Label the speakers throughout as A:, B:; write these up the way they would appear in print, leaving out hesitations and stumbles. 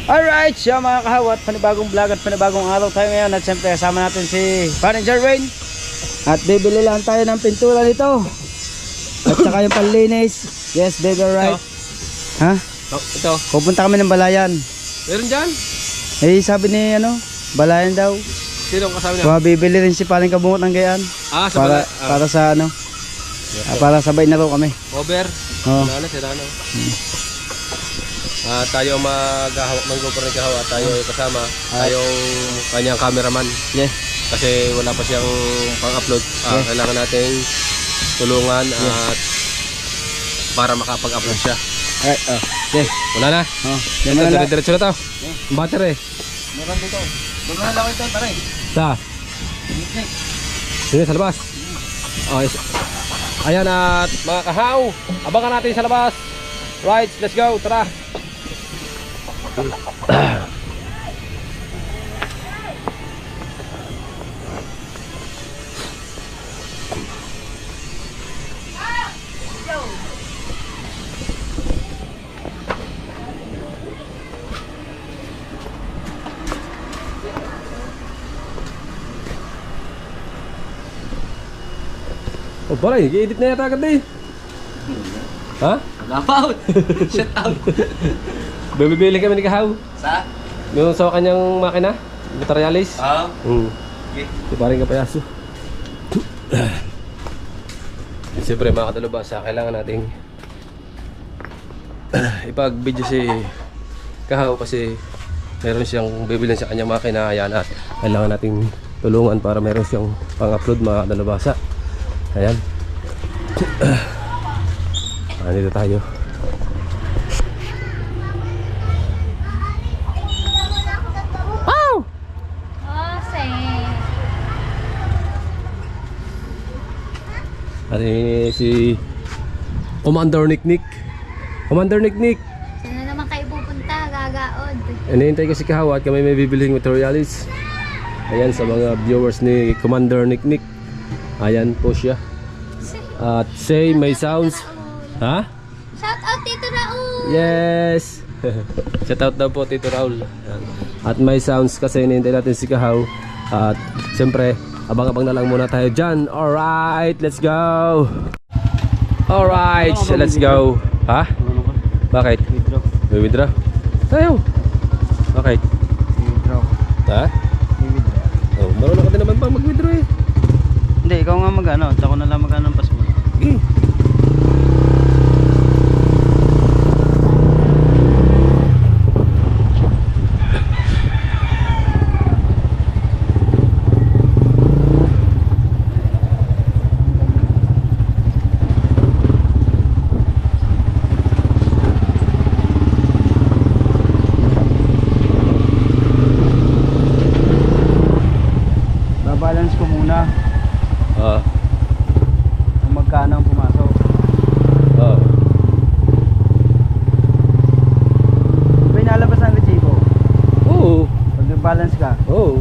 A: Alright, siya mga kahawat, panibagong vlog at panibagong araw tayo ngayon. At siyempre kasama natin si Manager Wayne. At bibili lang tayo ng pintura nito. At saka yung panlinis. Yes, baby, right. Ha?
B: Ito.
A: Pupunta kami ng Balayan.
B: Meron dyan?
A: Eh, sabi ni Balayan daw.
B: Sino ang kasama niya?
A: Bibili rin si Paring Kabungot ng Gayaan.
B: Ah, sa
A: para, para sa para sabay na raw kami.
B: Over.
A: Oo.
B: Wala na, sila na. Tayo maghahawak ng GoPro ng kahawa. Tayo kasama. Tayong kanyang cameraman.
A: Yes.
B: Kasi wala pa siyang pang-upload.
A: Yes.
B: Kailangan nating tulungan at para makapag-upload siya.
A: Alright, yes.
B: Wala na. Diretso na to. Battery.
A: Meron dito. Doon na lang ito, pare.
B: Sa? Sino sa labas? Yes. Ayan at mga kahaw, abangan natin sa labas. Right, let's go, tara. Oh, pare, i-edit na yata agad eh. Ha?
A: Out! Shut out!
B: Bibili kami ni Kahaw.
A: Sa?
B: Yung sa kanyang makina, Materialis.
A: Oo.
B: Okay. Di pa rin kapayaso. Siyempre mga kadalubasa, kailangan nating ipag-video si Kahaw kasi meron siyang bibilin sa kanyang makina. Ayan, at kailangan nating tulungan para meron siyang pang-upload mga kadalubasa. Ayan. Dito tayo.
C: Oh!
B: At si Commander Nick. Commander Nick.
C: Saan na naman kayo pupunta? Gagaod.
B: Hinihintay ko si Kahaw at kami may bibiling materialis. Ayan sa mga viewers ni Commander Nick. Ayan po siya. At say may sounds. Ha?
C: Shout out Tito Raul!
B: Yes! Shout out daw po Tito Raul. Ayan. At may sounds kasi hinihintay natin si Kahaw. At siyempre abang-abang na lang muna tayo dyan. Alright, let's go! Alright, let's go. Ha? Bakit? May withdraw? Tayo! Bakit?
A: Withdraw.
B: Ha? Oh, marunong ka din naman ba mag-withdraw eh?
A: Hindi, ikaw nga mag-ano. Tsaka na lang mag-ano ng pass mo.
B: Okay.
A: Babalance ko muna kung magkano ang pumasok. May nalabas ang resibo.
B: Oo.
A: Pag nag-balance ka.
B: Oo.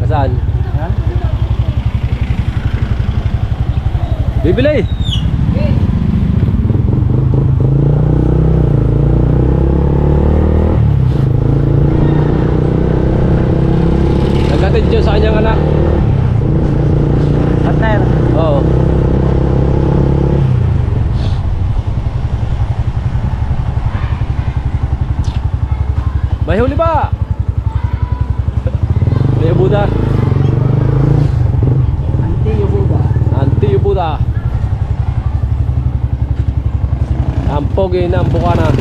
B: Saan?
A: Yan.
B: Bibili! Nagkatid dyan sa kanyang anak.
A: Partner.
B: Oo. May huli ba? May Buddha. Buddha. Ang pogi ng Bukana.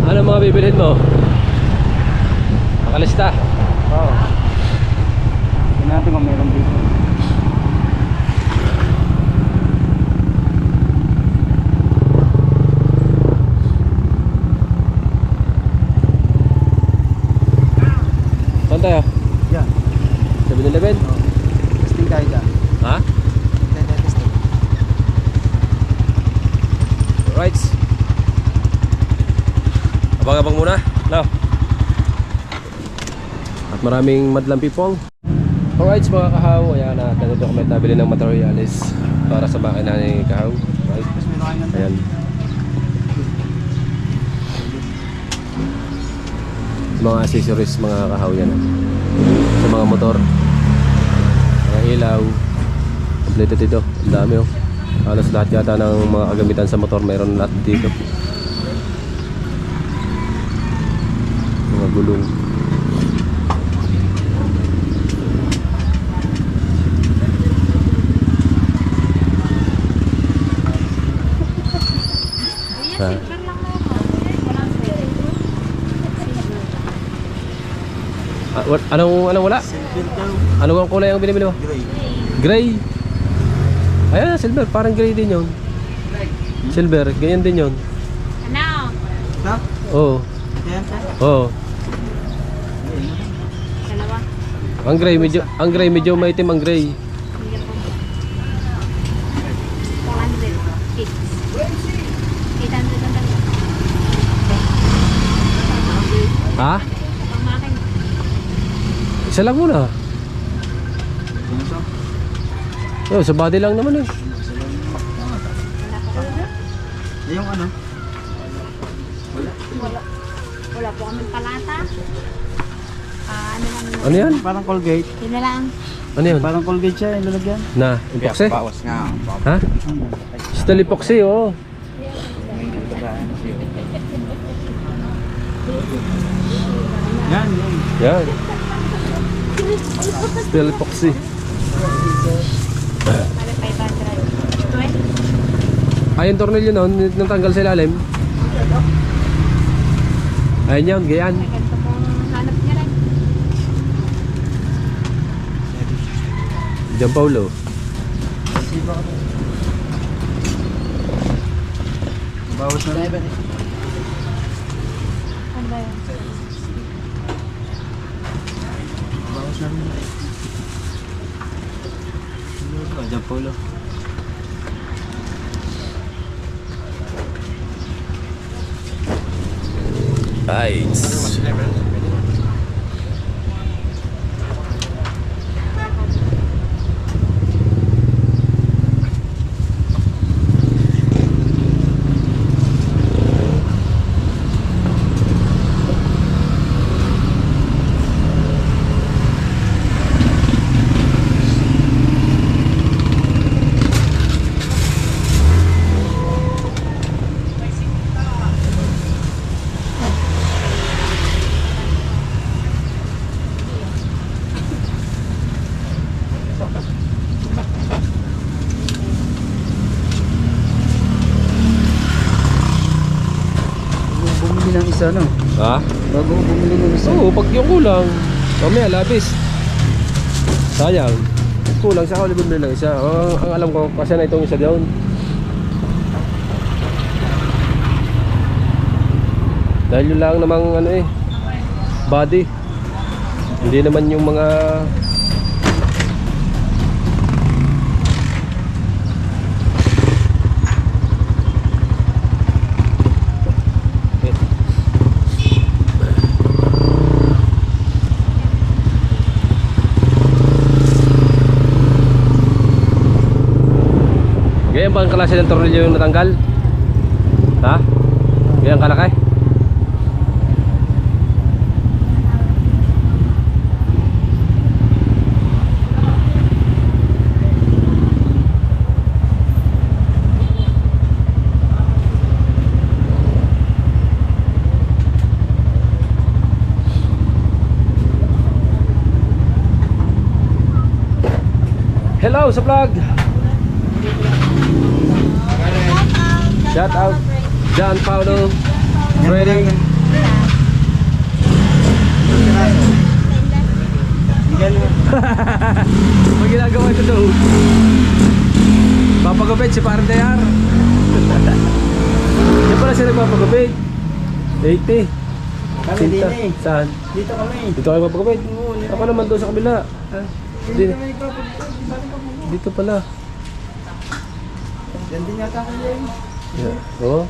B: Ano mga bibilhin mo? Makalista.
A: Oo. Tingnan natin kung meron dito.
B: Saan tayo?
A: Yan.
B: 7-Eleven?
A: Testing tayo dyan.
B: Ha?
A: Testing.
B: Right. Abang-abang muna. No. At maraming madlang pipong. Alright mga kahaw, ayan na dito kami tabili ng materials para sa makina ni kahaw. Right. Ayan. Mga accessories mga kahaw yan. Sa mga motor. Mga ilaw. Kompleto dito. Ang dami oh. Halos lahat yata ng mga kagamitan sa motor mayroon lahat dito. Mga gulong. Ha? Anong wala? Ano ang kulay ang binibili mo? Gray. Ayan, silver. Parang gray din yun. Silver. Ganyan din yun.
C: Ano?
B: Oo. Oo.
C: Dalawa.
B: Ang gray medyo maitim ang gray.
C: 400. 800 ang dalawa.
B: Ha?
C: Pangmakin.
B: Isa lang muna. Oh, sa body lang naman eh.
A: Yung ano?
C: Wala po kami palata. Ano lang yun?
B: Ano yan?
A: Parang Colgate.
C: Yun na lang.
B: Ano yan?
A: Parang Colgate siya yung lalagyan.
B: Na, epoxy?
A: Bawas nga.
B: Ha? Still epoxy, oh.
A: Yan.
B: Yan. Still epoxy.
C: Bale 500. 20.
B: Ay, yung tornilyo noon, nang tanggal sa ilalim. Ayun yun, ganyan.
C: Ganito po hanap niya rin.
B: Diyan, Paulo.
A: Bawas na rin.
C: Ano ba yun?
A: Bawas na rin. Diyan Paulo.
B: Nice.
A: Bumili ng isa, no?
B: Ha?
A: Bago ko bumili ng isa.
B: Oo, pag yung kulang. Mamaya, labis. Sayang. Kulang sa ulit bumili ng isa. Ang alam ko, kasi na itong isa doon. Dahil yun lang namang ano eh, body. Hindi naman yung mga ganyan ba ang klase ng tornilyo yung natanggal? Ha? Ganyan kalaki? Hello sa vlog! Shout out John Paulo Trading
A: Ganun.
B: Pag ginagawa ito doon. Papagupit si Parang Dayar. Yan pala siya nagpapagupit. 80.
A: Kami din
B: Sinta.
A: eh.
B: Saan?
A: Dito kami.
B: Dito kayo magpapagupit? Ako naman doon sa kabila.
A: Hindi kami ipapagupit.
B: Dito pala.
A: Yan din yata kami yun.
B: Yeah. Oo.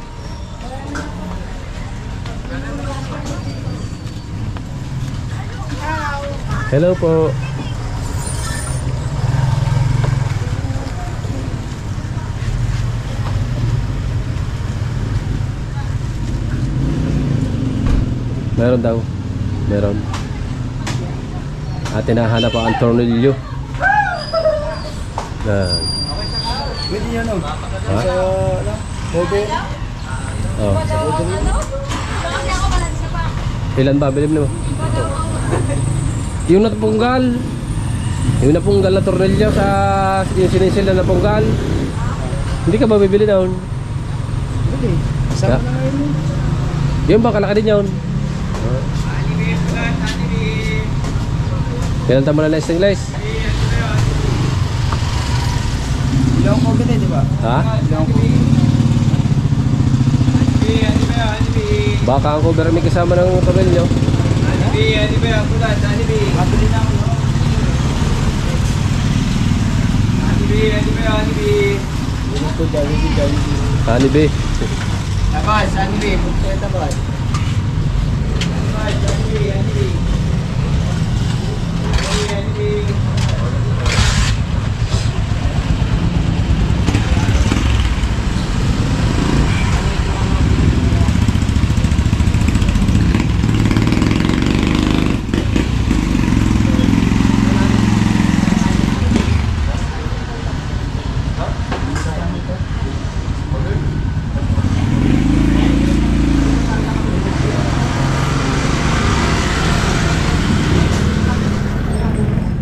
B: Hello po. Meron daw. Meron. At hinahanap po ang tornilyo. Yan.
A: Pwede yan o.
B: Ha?
A: Sa, pwede.
B: Oh. Ilan ba? Bilib mo? Yung napunggal. Yung napunggal na tornilyo sa yung sinisil na napunggal. Hindi ka ba bibili doon?
A: Pwede. Sama
B: Yeah.
A: na ngayon yun.
B: Yung ba kalaki din yun? Kailan tama na stainless?
A: Ilang ko ganun, di ba?
B: Ha?
A: Ilang ko.
B: Baka ang cover may kasama ng tornilyo.
A: Mabili na ako. No? Ito, Jollibee.
B: Hani be.
A: Labas, Jollibee. Punta yung labas. Labas, Jollibee.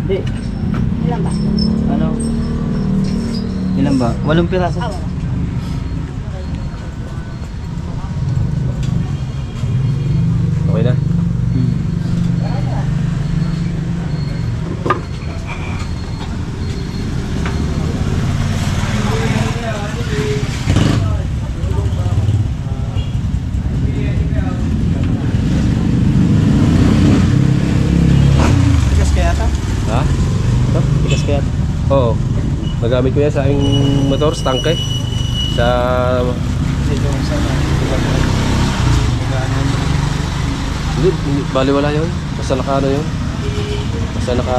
A: Hindi.
C: Ilan ba?
A: Ano? Ilan ba? 8 piraso.
B: Okay na.
A: Tigas kaya ata?
B: Ha? Ito?
A: Tigas kaya ata?
B: Oo. Nagamit ko yan sa aking motor, sa tangke. Sa...
A: Ito, sana.
B: Hindi, baliwala yun. Basta naka ano yun. Basta naka...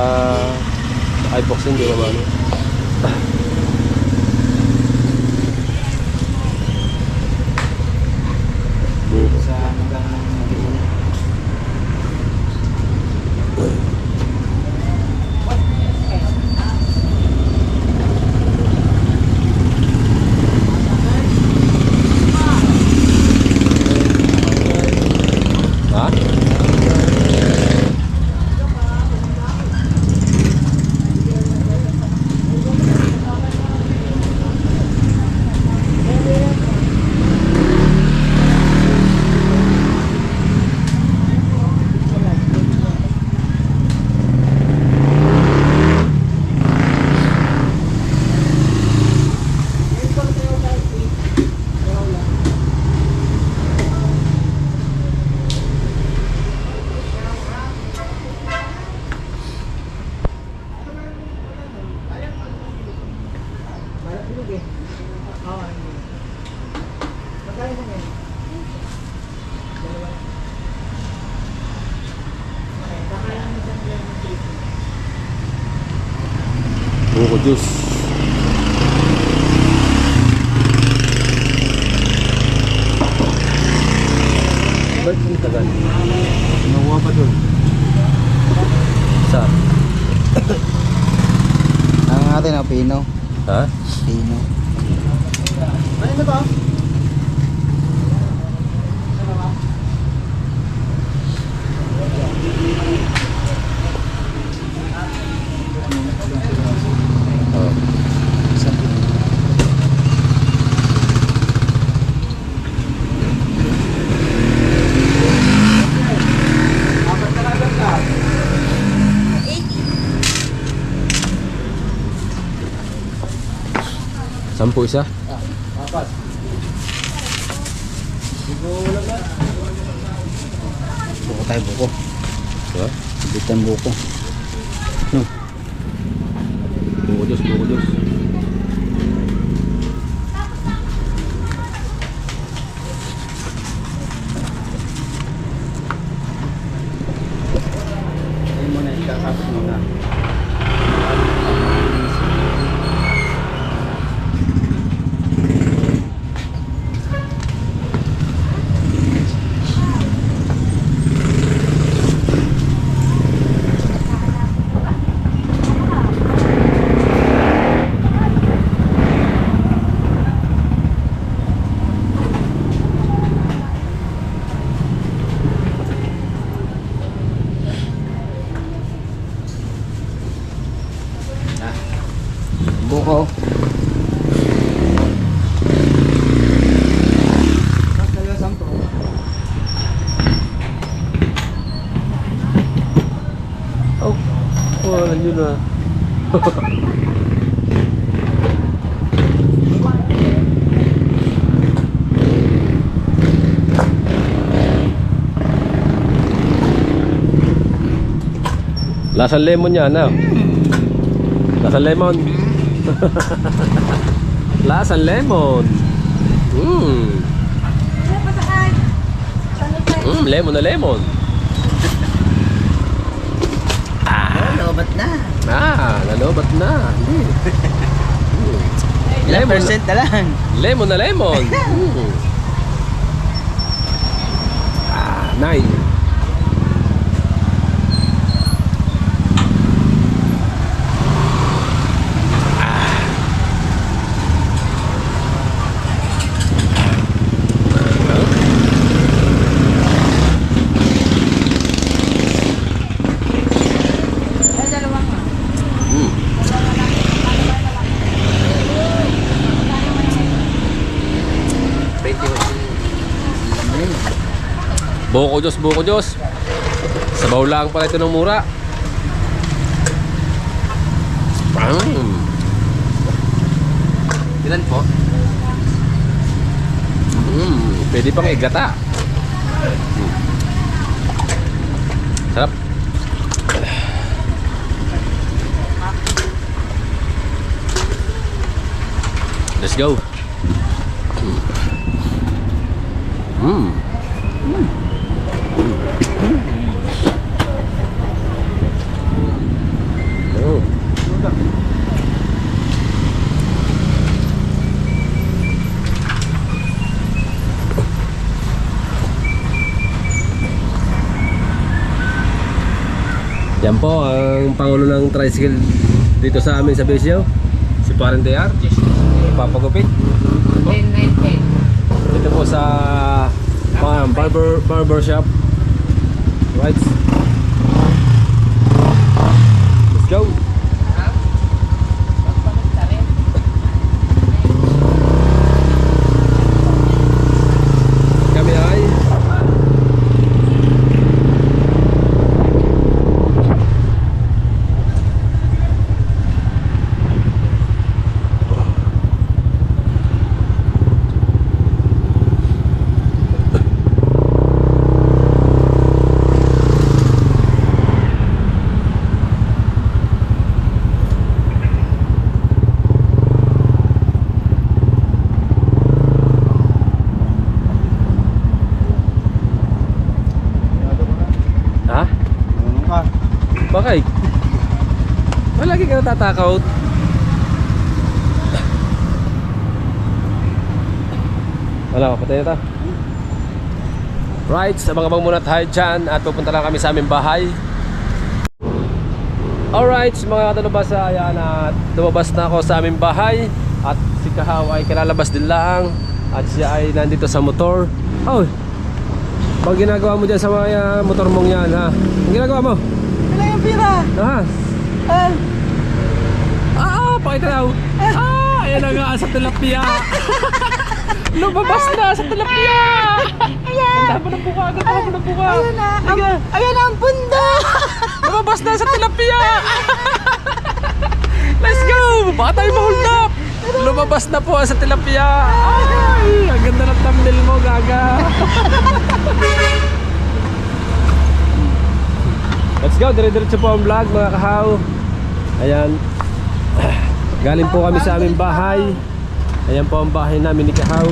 B: iPox yun, di ba ba ano?
A: Sa hanggang mag-iinit.
B: Ha? Buko juice. Ba't yung tagal?
A: Nakuha pa doon.
B: Sa?
A: Ang atin na pino.
B: Ha?
A: Pino. Ano na ba?
B: Oo.
A: Isang pino.
B: 10 isa.
A: Apat. Buko tayo, buko.
B: Diba?
A: Bit ang buko. No.
B: Buko Diyos, buko Diyos.
A: Ayun muna, ikakapit muna. Buko.
B: Oh, wala nyo na. Lasang lemon yan, ah. Lasang lemon. Lasang lemon. Lemon na lemon.
A: Lobat na.
B: Nalobat na.
A: Ilang percent na lang.
B: Lemon na lemon. Nice. Buko Diyos, buko Diyos. Sabaw lang pala ito ng mura.
A: Ilan po?
B: Pwede pang igata. Sarap. Let's go. Yan po ang pangulo ng tricycle dito sa amin sa Besyo, si Parang DR, papagupit. Dito po sa barber shop. Right. Let's go. Kami ay bakit? Malagi ka natatakot. Wala, patay na ta. Right, abang-abang muna tayo dyan at pupunta lang kami sa aming bahay. Alright, mga katalabasa, ayan at lumabas na ako sa aming bahay. At si Kahaw ay kalalabas din lang. At siya ay nandito sa motor. Oh, pag ginagawa mo dyan sa mga motor mong yan, ha? Ang ginagawa mo?
A: Ilan yung pira?
B: Pakita daw. Ayan na nga sa tilapia. Lumabas na sa tilapia. Ayan. Ang dami ng buka, ang dami ng buka.
C: Ayan ang bunda!
B: Lumabas na sa tilapia. Let's go. Baka tayo ma-hold up. lumabas na po sa tilapia. Ay, ang ganda ng thumbnail mo, gaga. Let's go, dire-diretso po ang vlog mga kahaw. Ayan. Galing po kami sa aming bahay. Ayan po ang bahay namin ni Kahaw.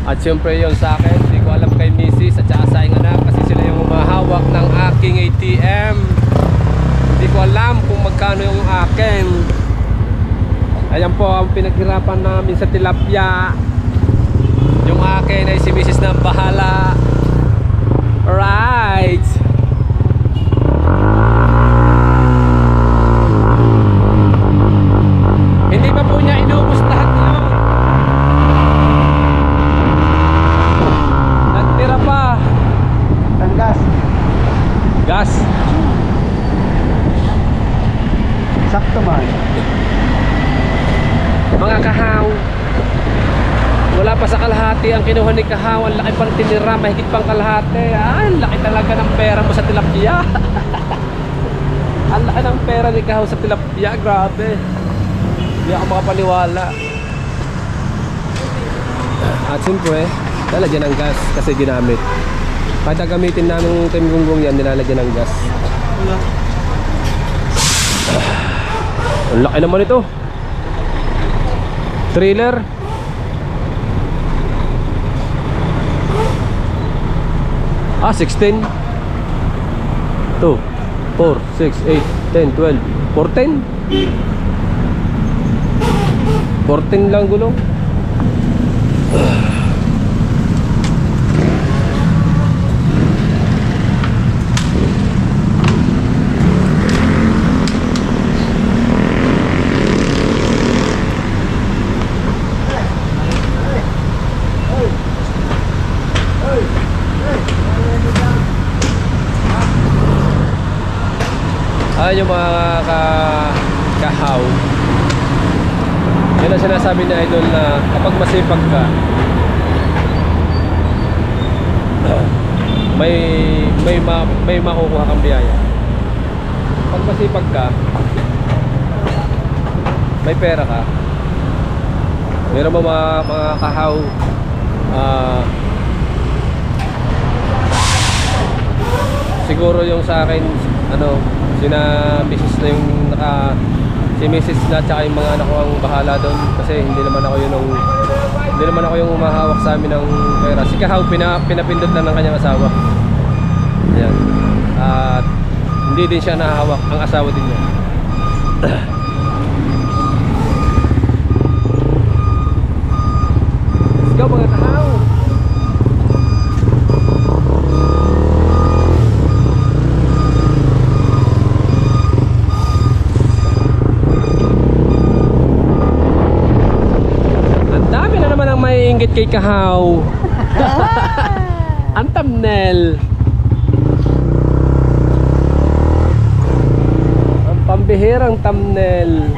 B: At syempre yun sa akin, hindi ko alam kay Mrs. at saka sa aking anak kasi sila yung humahawak ng aking ATM. Hindi ko alam kung magkano yung akin. Ayan po ang pinaghirapan namin sa tilapia. Yung akin ay si Mrs. na bahala. Alright. Hindi pa po niya inubos lahat yun. Nagtira pa.
A: Tanggas.
B: Gas.
A: Sakto man.
B: Mga kahaw, wala pa sa kalahati ang kinuha ni Kahaw. Ang laki pang tinira, mahigit pang kalahati. Ang laki talaga ng pera mo sa tilapia. Ang laki ng pera ni Kahaw sa tilapia. Grabe. Hindi ako makapaniwala. At siyempre, lalagyan ng gas kasi ginamit. Kada gamitin na ng Team Gunggong yan, nilalagyan ng gas. Ang laki naman ito. Trailer. Ah, 16. 2, 4, 6, 8, 10, 12, 14. 14 lang gulong. Ayan yung mga kahaw. Yan ang sinasabi ni Idol na kapag masipag ka, may makukuha kang biyaya. Pag masipag ka, may pera ka. Meron mo mga kahaw, siguro yung sa akin, sina Mrs. na yung si Mrs. na tsaka yung mga anak ko ang bahala doon kasi hindi naman ako yung umahawak sa amin ng pera. Si Kahaw pinapindot lang ng kanyang asawa. Ayan. At hindi din siya nahahawak, ang asawa din niya. Let's go mga Kahaw. May inggit kay Kahaw. Ang thumbnail. Ang pambihirang thumbnail.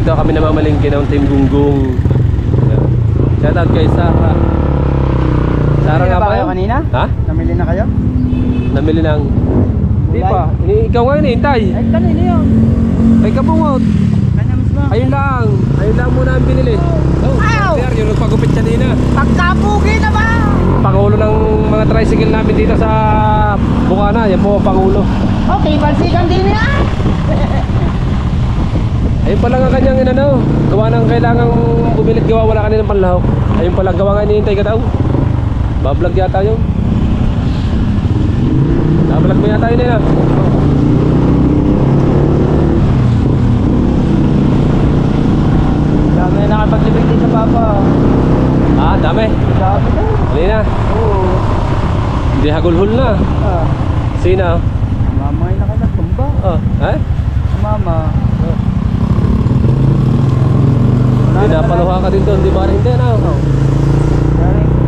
B: Ito kami namamalingki ng Team Gunggong. Shout out kay Sarah. Sarah nga ba
A: kayo kanina?
B: Ha?
A: Namili na kayo?
B: Namili ng hindi pa. Ikaw nga hinihintay.
A: Ay, kanina yun.
B: Ay kabungot.
A: Kanya mismo.
B: Ayun lang muna ang binili. Oh, there, yung nagpagupit kanina.
C: Pagkapugi na ba?
B: Pangulo ng mga tricycle namin dito sa Bukana. Yan po ang pangulo.
C: Okay, balsikan din niya.
B: Ayun pala nga kanyang gawa ng kailangang bumilit gawa, wala kaninang panlahok. Ayun pala gawa nga hinihintay ka daw. Bablog yata yun. Bablog mo yata yun
A: Dami na nakapaglibig din sa papa.
B: Ah, dami.
A: Dami na.
B: Hali na.
A: Oo.
B: Hindi hagulhul na.
A: Ah.
B: Sino?
A: Mama ay nakatumba.
B: Oh, ha?
A: Mama.
B: Pinapaluha ka din doon, di ba rin din?
A: Dahil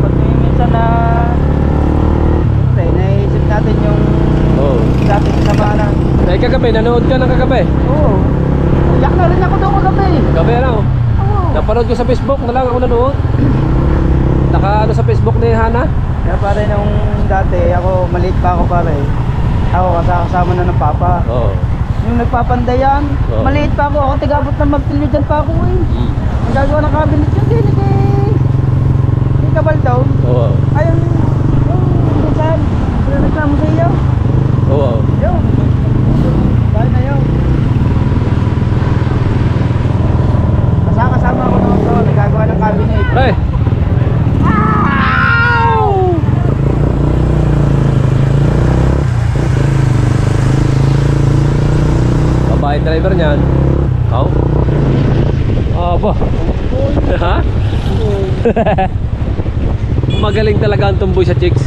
A: pag minsan na naisip natin yung dati kasamanan.
B: Ay kagabi, nanood ka ng kagabi?
A: Oo. Iyak na rin ako doon kagabi.
B: Gabi
A: Oo.
B: Napanood ko sa Facebook, na lang ako nanood. Sa Facebook ni Hana.
A: Kaya pare nung dati, ako maliit pa ako pare. Ako kasama na ng papa.
B: Oo.
A: Yung nagpapandayan.
B: Oo.
A: Maliit pa ako. Ako tigabot ng magtilyo dyan pa ako eh.
B: Mm.
A: Nagagawa ng cabinet yun din. Hindi kabal daw.
B: Oo.
A: Ayun. Yung saan. Sila nagklamo sa iyo.
B: Oo.
A: Yun. Dahil na yun. Kasama ako naman to. Nagagawa ng cabinet.
B: Pre! Babae driver niyan. Aw. Aba. Ha? Magaling talaga ang tumboy sa chicks.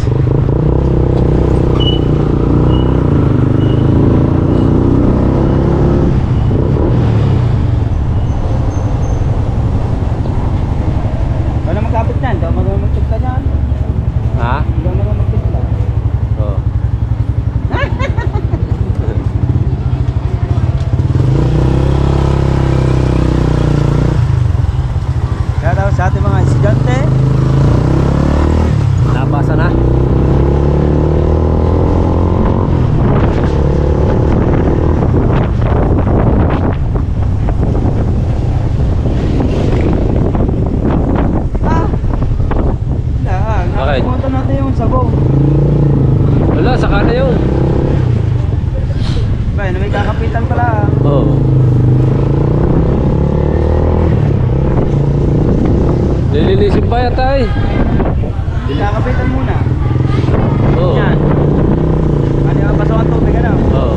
A: Wala magkapit niyan. Daw marunong magtugta niyan.
B: Ha?
A: Daw marunong magtugta.
B: Oo.
A: Kaya daw sa ating mga estudyante.
B: Nabasa na. Bakit?
A: Pumunta natin yung sabaw.
B: Wala, saka na yun.
A: Ba, may kakapitan pala.
B: Oo. Lilinisin pa yata eh.
A: Kakapitan muna.
B: Oo.
A: Yan. Ano yung baso ang tubig ano?
B: Oo.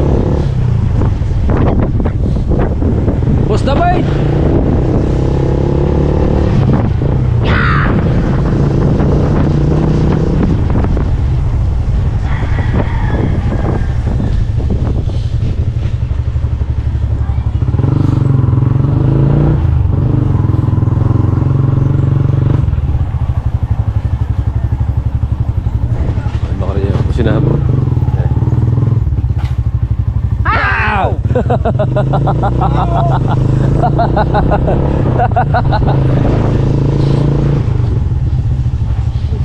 B: Boss na ba eh? Baka rin yung sinabot. Ow!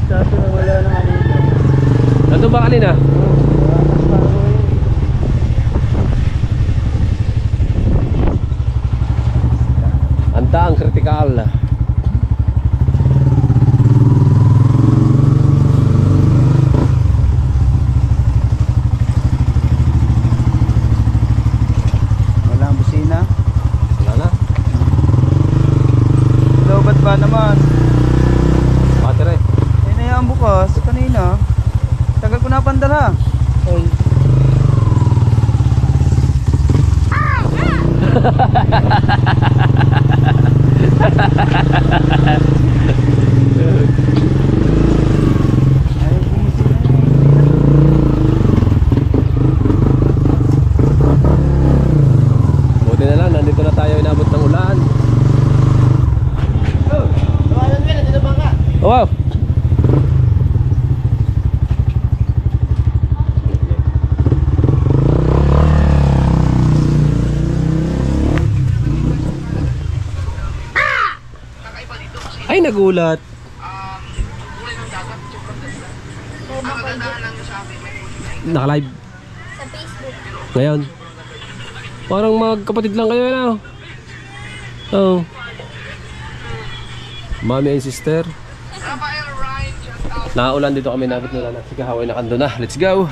A: Kaso na wala na kanina.
B: Nandun ba kanina? Anta ang kritikal.
A: Wala ang busina.
B: Wala na.
A: Lobat ba naman?
B: Battery.
A: Eh na yan bukas. Kanina. Tagal ko na pandala. Ay. Ayaw bumusina
B: Buti na lang, nandito na tayo inabot ng ulan. Oh, wow! Ay, nagulat. Naka-live
C: Sa Facebook.
B: ngayon. Parang magkapatid lang kayo na. Oh. Mami and sister. Naulan dito kami nabot nila na. Sige, haway na kando na. Let's go.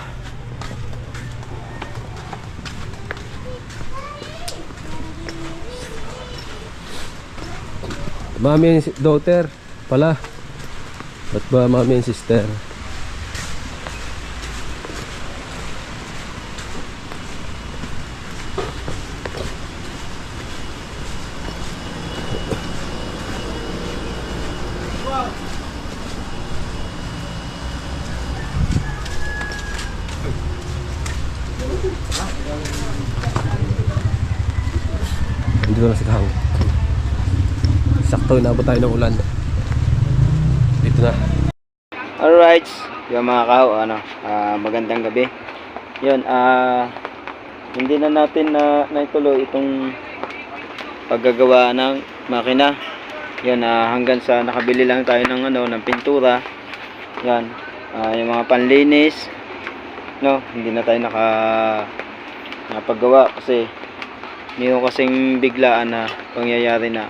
B: Mami and daughter pala. Ba't ba mami and sister? Dito na si Kahang. Sakto, inabot tayo ng ulan. Dito na.
A: Alright, yung mga kaho, magandang gabi. Yun, hindi na natin naituloy itong paggagawa ng makina. Yan, hanggang sa nakabili lang tayo ng ng pintura. Yan, yung mga panlinis. No, hindi na tayo napagawa kasi mayroon kasing biglaan na pangyayari na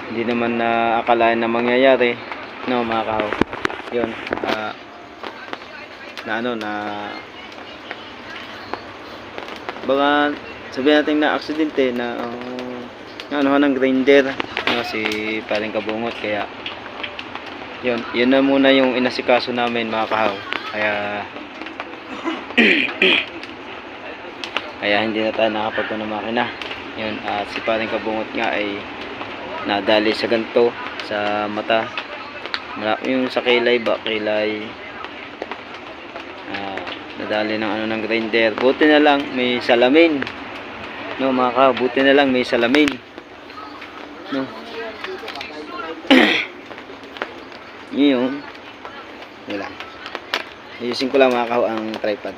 A: hindi naman na akalain na mangyayari, no mga kahaw. Yun, na ano na baka sabihin natin na aksidente na anuhan ng grinder, no, si paring kabungot. Kaya yun na muna yung inasikaso namin mga kahaw. Kaya hindi na tayo nakapagpo ng makina. Yun, at si paring kabungot nga ay nadali sa ganto sa mata, yung sa kilay nadali ng ano ng grinder. Buti na lang may salamin, no mga kahaw, buti na lang may salamin, no. Yun wala, ayusin ko lang mga kahaw ang tripod.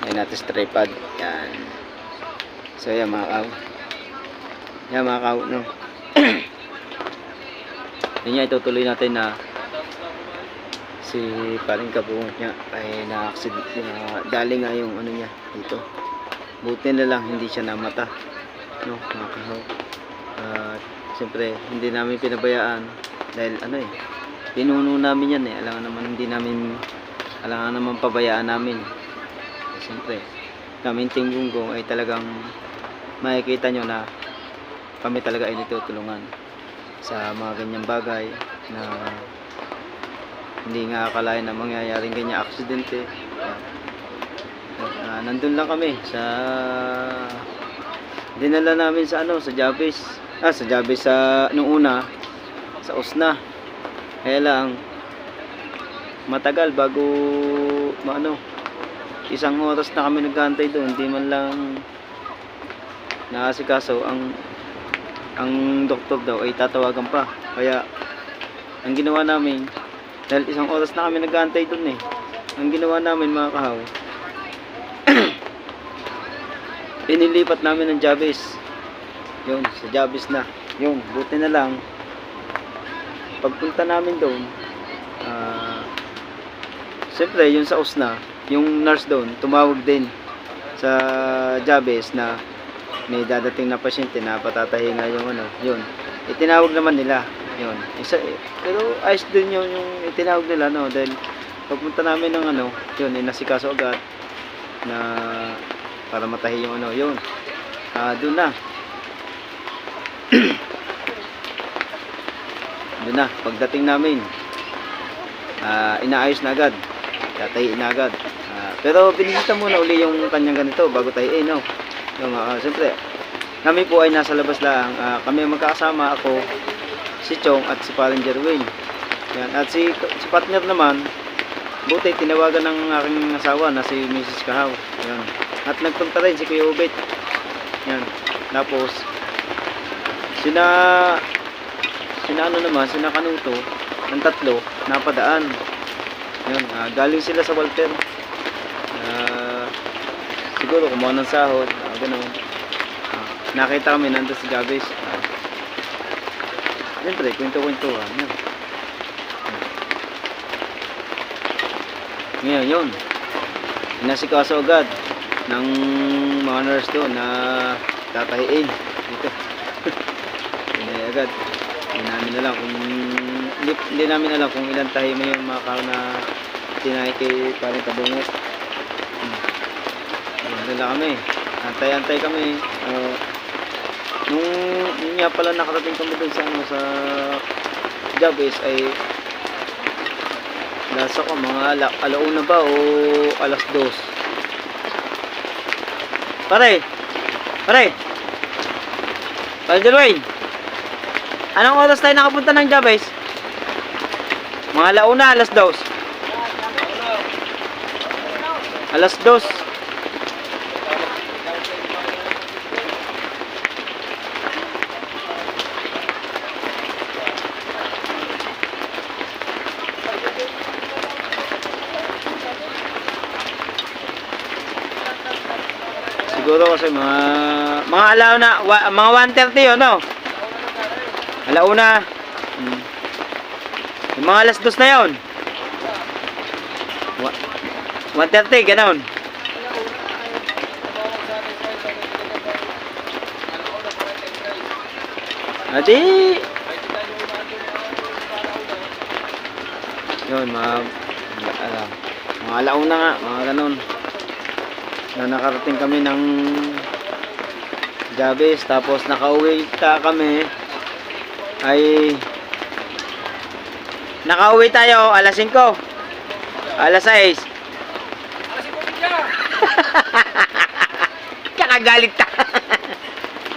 A: Ayan natin sa tripod. Yan. So yan mga kaw. Yan mga kaw, no. Yun nga, itutuloy natin na si paring kabungot niya ay dali nga yung ano niya dito. Buti na lang hindi siya namata, no mga kaw. Siyempre hindi namin pinabayaan dahil ano pinuno namin yan alangan naman pabayaan namin. Siyempre kaming Team Gunggong ay talagang makikita nyo na kami talaga ay natutulungan sa mga ganyang bagay na hindi nga akalain na mangyayaring ganyan aksidente. Nandun lang kami sa dinala namin sa ano, sa Jabis sa nung una sa Usna. Kaya lang matagal bago isang oras na kami nagantay doon, hindi man lang naasikaso. Ang doktor daw ay tatawagan pa. Kaya ang ginawa namin, dahil isang oras na kami nagantay doon ang ginawa namin mga kahaw, inilipat namin ng Jabis. Yun, sa Jabis na. Yun, buti na lang pagpunta namin doon, siyempre yun sa Usna, yung nurse doon tumawag din sa Jabis na may dadating na pasyente na patatahinga yung yun itinawag naman nila yun pero ayos din yun yung itinawag nila, no, dahil pagpunta namin ng yun inasikaso agad na para matahi yung yun doon na doon na pagdating namin inaayos na agad, tatahiin na agad. Pero pinisita muna uli yung kanyang ganito bago tahiin, no. Siyempre kami po ay nasa labas lang, kami magkakasama, ako, si Chong at si paring Jerwin. Yan. At si partner naman, buti tinawagan ng aking asawa na si Mrs. Kahaw. Yan. At nagpunta rin si Kuya Ubit. Yan. Tapos sina Kanuto ng tatlo napadaan. Yan. Galing sila sa Walter. Siguro kumuha ng sahod, gano'n. Nakita kami nandun si Jabis. Siyempre, kwento-kwentuhan. Ngayon, yun. Inasikaso agad ng mga nurse doon na tatahiin dito. Inay agad. Hindi namin alam kung ilang tahi mo yung mga kao na tinahi kay paring kabungot. Doon lang kami. Antay-antay kami. Nung nga pala nakarating kami doon sa Jabis ay nasa ko mga alauna ba o alas 2. Pare Jerwin, anong oras tayo nakapunta ng Jabis? Mga alauna, alas 2. Alas 2. siguro kasi mga mga 1:30 yun, no? Alauna. Yung mga alas 2 na yun. 1:30, ganoon. Adi. Yun, mga alauna nga, mga ganoon. Na nakarating kami ng Gabis, tapos nakauwi kami ay nakauwi tayo alas 5, alas 6. Kakagalit ka.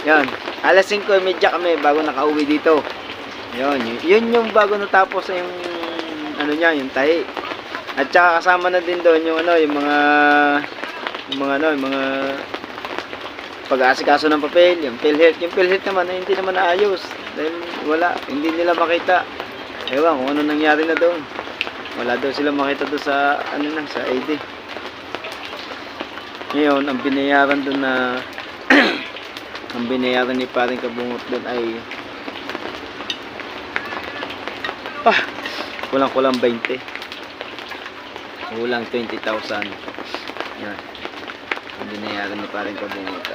A: Yun, alas 5:30 kami bago nakauwi dito. Yun yung bago natapos yung ano niya, yung tahi. At saka kasama na din doon yung ano, yung mga pag-aasikaso ng papel, yung PhilHealth. Yung PhilHealth naman ay hindi naman naayos dahil hindi nila makita. Ewan kung ano nangyari na doon. Wala daw sila makita doon sa sa ID. Ngayon, ang binayaran doon na ang binayaran ni paring Kabungot doon ay kulang-kulang 20. Kulang 20,000. Yan. Ang binayaran ni paring Kabungot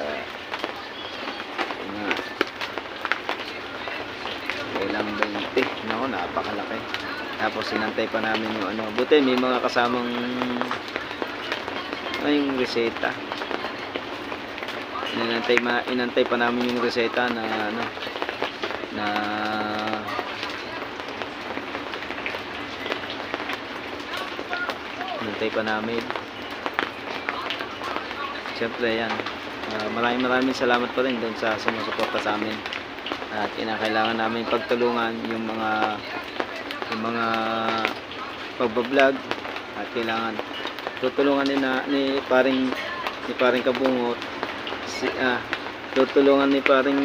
A: kulang 20. No, napakalaki. Tapos sinantay pa namin yung buti may mga kasamang yung reseta. Inantay pa namin yung reseta na inantay pa namin. Siyempre yan. Maraming salamat pa rin doon sa sumusuporta sa amin. At kinakailangan namin pagtulungan yung mga pagbablog, at kailangan tutulungan ni paring Kabungot, tutulungan ni paring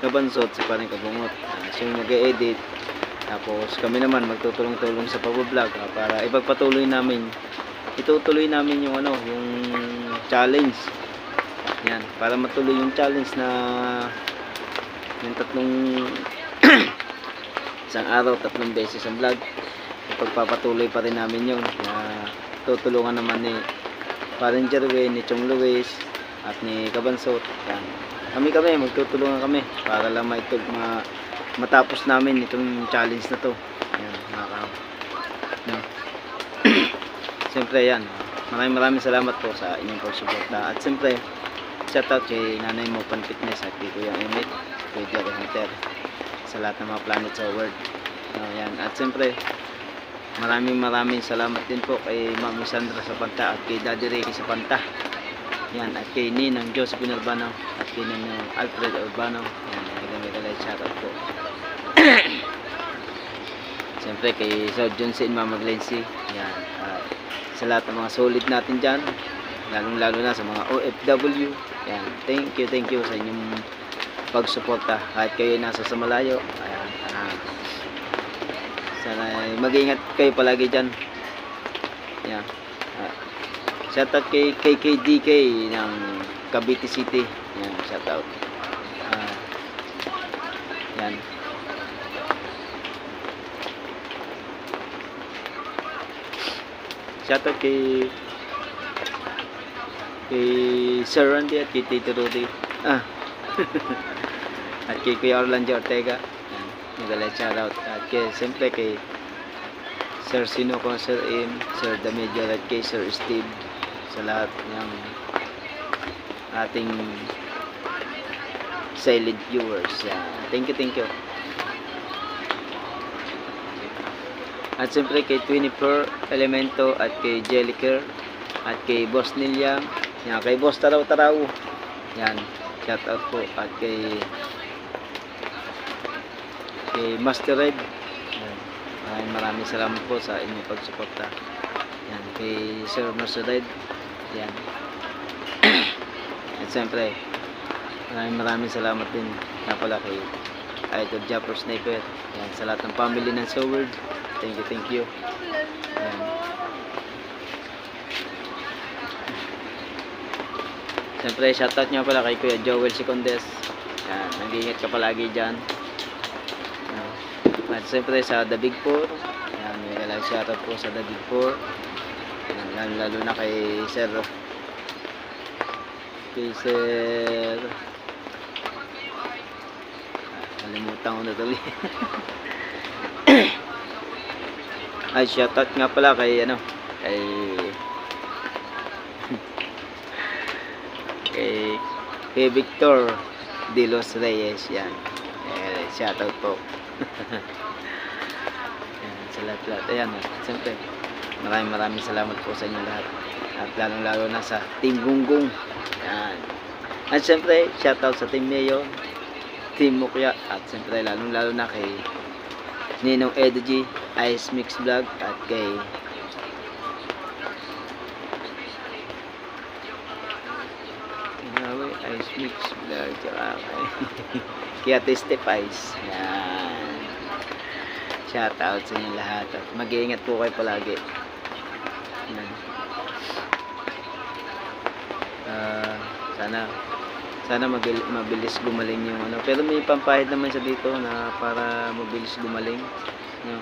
A: Kabansot si paring Kabungot, siya yung mag-edit, tapos kami naman magtutulong-tulong sa pagbablog para itutuloy namin yung yung challenge. Yan, para matuloy yung challenge na yung isang araw, 3 beses ang vlog. Pagpapatuloy pa rin namin yun na tutulungan naman ni paring Jerwin, ni Chong Luis at ni Kabansot. Yan. Kami magtutulungan kami para lang matapos namin itong challenge na to. Yan, siyempre yan, maraming salamat po sa inyong pagsuporta. At siyempre shoutout kay Nanay Mo Pan Fitness at kay Kuya Emit, kay Jerry Hunter, sa lahat ng mga planet sa world. Yan. At siyempre maraming salamat din po kay Ma'am Sandra sa Panta at kay Daddy Ricky sa Panta. Yan, at kay Ninang Josephine Urbano at kay Ninang Alfred Urbano. Yan, may shoutout po. Siyempre kay Sir Johnson, Mama Glency. Yan, sa lahat ng mga solid natin dyan, lalong-lalo na sa mga OFW. Yan, thank you sa inyong pagsuporta kahit kayo nasa sa malayo. Ayan, sana mag-ingat kayo palagi dyan. Yan, shoutout kay KKDK ng Cavite City. Yan, shoutout. Yan, shoutout kay Sir Randy at kay Tito Rudy. At kay Kuya Orlando Ortega. Magalang shoutout. At siyempre kay Sir Sinuko, Sir Im, Sir Damedjar at kay Sir Steve, sa lahat ng ating silent viewers. Thank you. At siyempre kay 24 Elemento at kay Jelliker at kay Boss Nilyam. Yan, kay Boss Taraw. Yan, shoutout po. At kay Master Red. Maraming salamat po sa inyong pagsuporta. Yan, kay Sir Master Red. Yan. At siyempre maraming salamat din na pala kay Idol Japper Sniper. Yan, sa lahat ng family ng Soward. Thank you. Yan. Siyempre, shoutout nyo pala kay Kuya Joel Sicondes. Yan, nag-iingat ka palagi dyan. Yan. At siyempre sa The Big Four. Yan, may kalag shoutout po sa The Big Four. Yan, lalo na kay Sir kalimutan ko na tuloy. Ay, shoutout nga pala kay kay Victor De Los Reyes. Yan, shoutout po. Yan, sa lahat. Ayan, siyempre maraming salamat po sa inyo lahat, at lalong lalo na sa Team Gunggong. Yan. At siyempre shoutout sa Team Mayo, Team Mukya, at siyempre lalong lalo na kay Ninong Edo G, Ice Mix Vlog, at kay Ice Mix Vlog, tsaka kay Ate Step Ice. Yan, shoutout sa inyo lahat, at mag-iingat po kayo palagi. Yan. Sana mabilis gumaling yung pero may pampahid naman siya dito na para mabilis gumaling, no?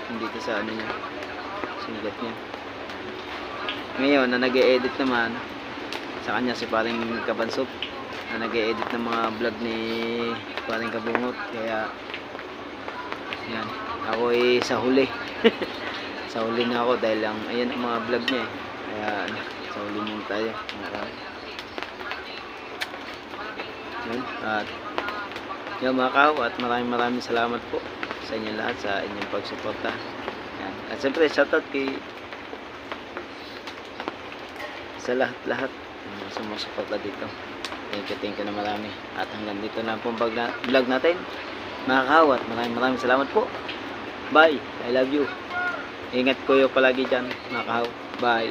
A: Yung dito sa niya, sugat niya. Ngayon na nag-e-edit naman sa kanya si Paring Kabansot, na nag-e-edit ng mga vlog ni Paring Kabungot, kaya yan, ako sa huli. Sa huli na ako dahil ayan ang mga vlog niya kaya sa huli muna tayo. Yan. At yan mga kaw, at maraming salamat po sa inyo lahat sa inyong pagsuporta. Yan. At siyempre shoutout kay sa lahat ng sumusuporta dito. Thank you na marami. At hanggang dito na po ang vlog natin mga kaw, at maraming salamat po. Bye, I love you. Ingat ko palagi dyan mga kaw. Bye,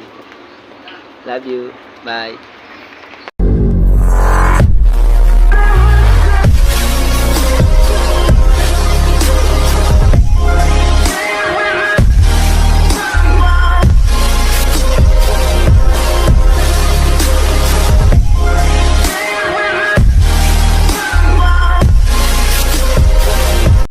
A: love you, bye.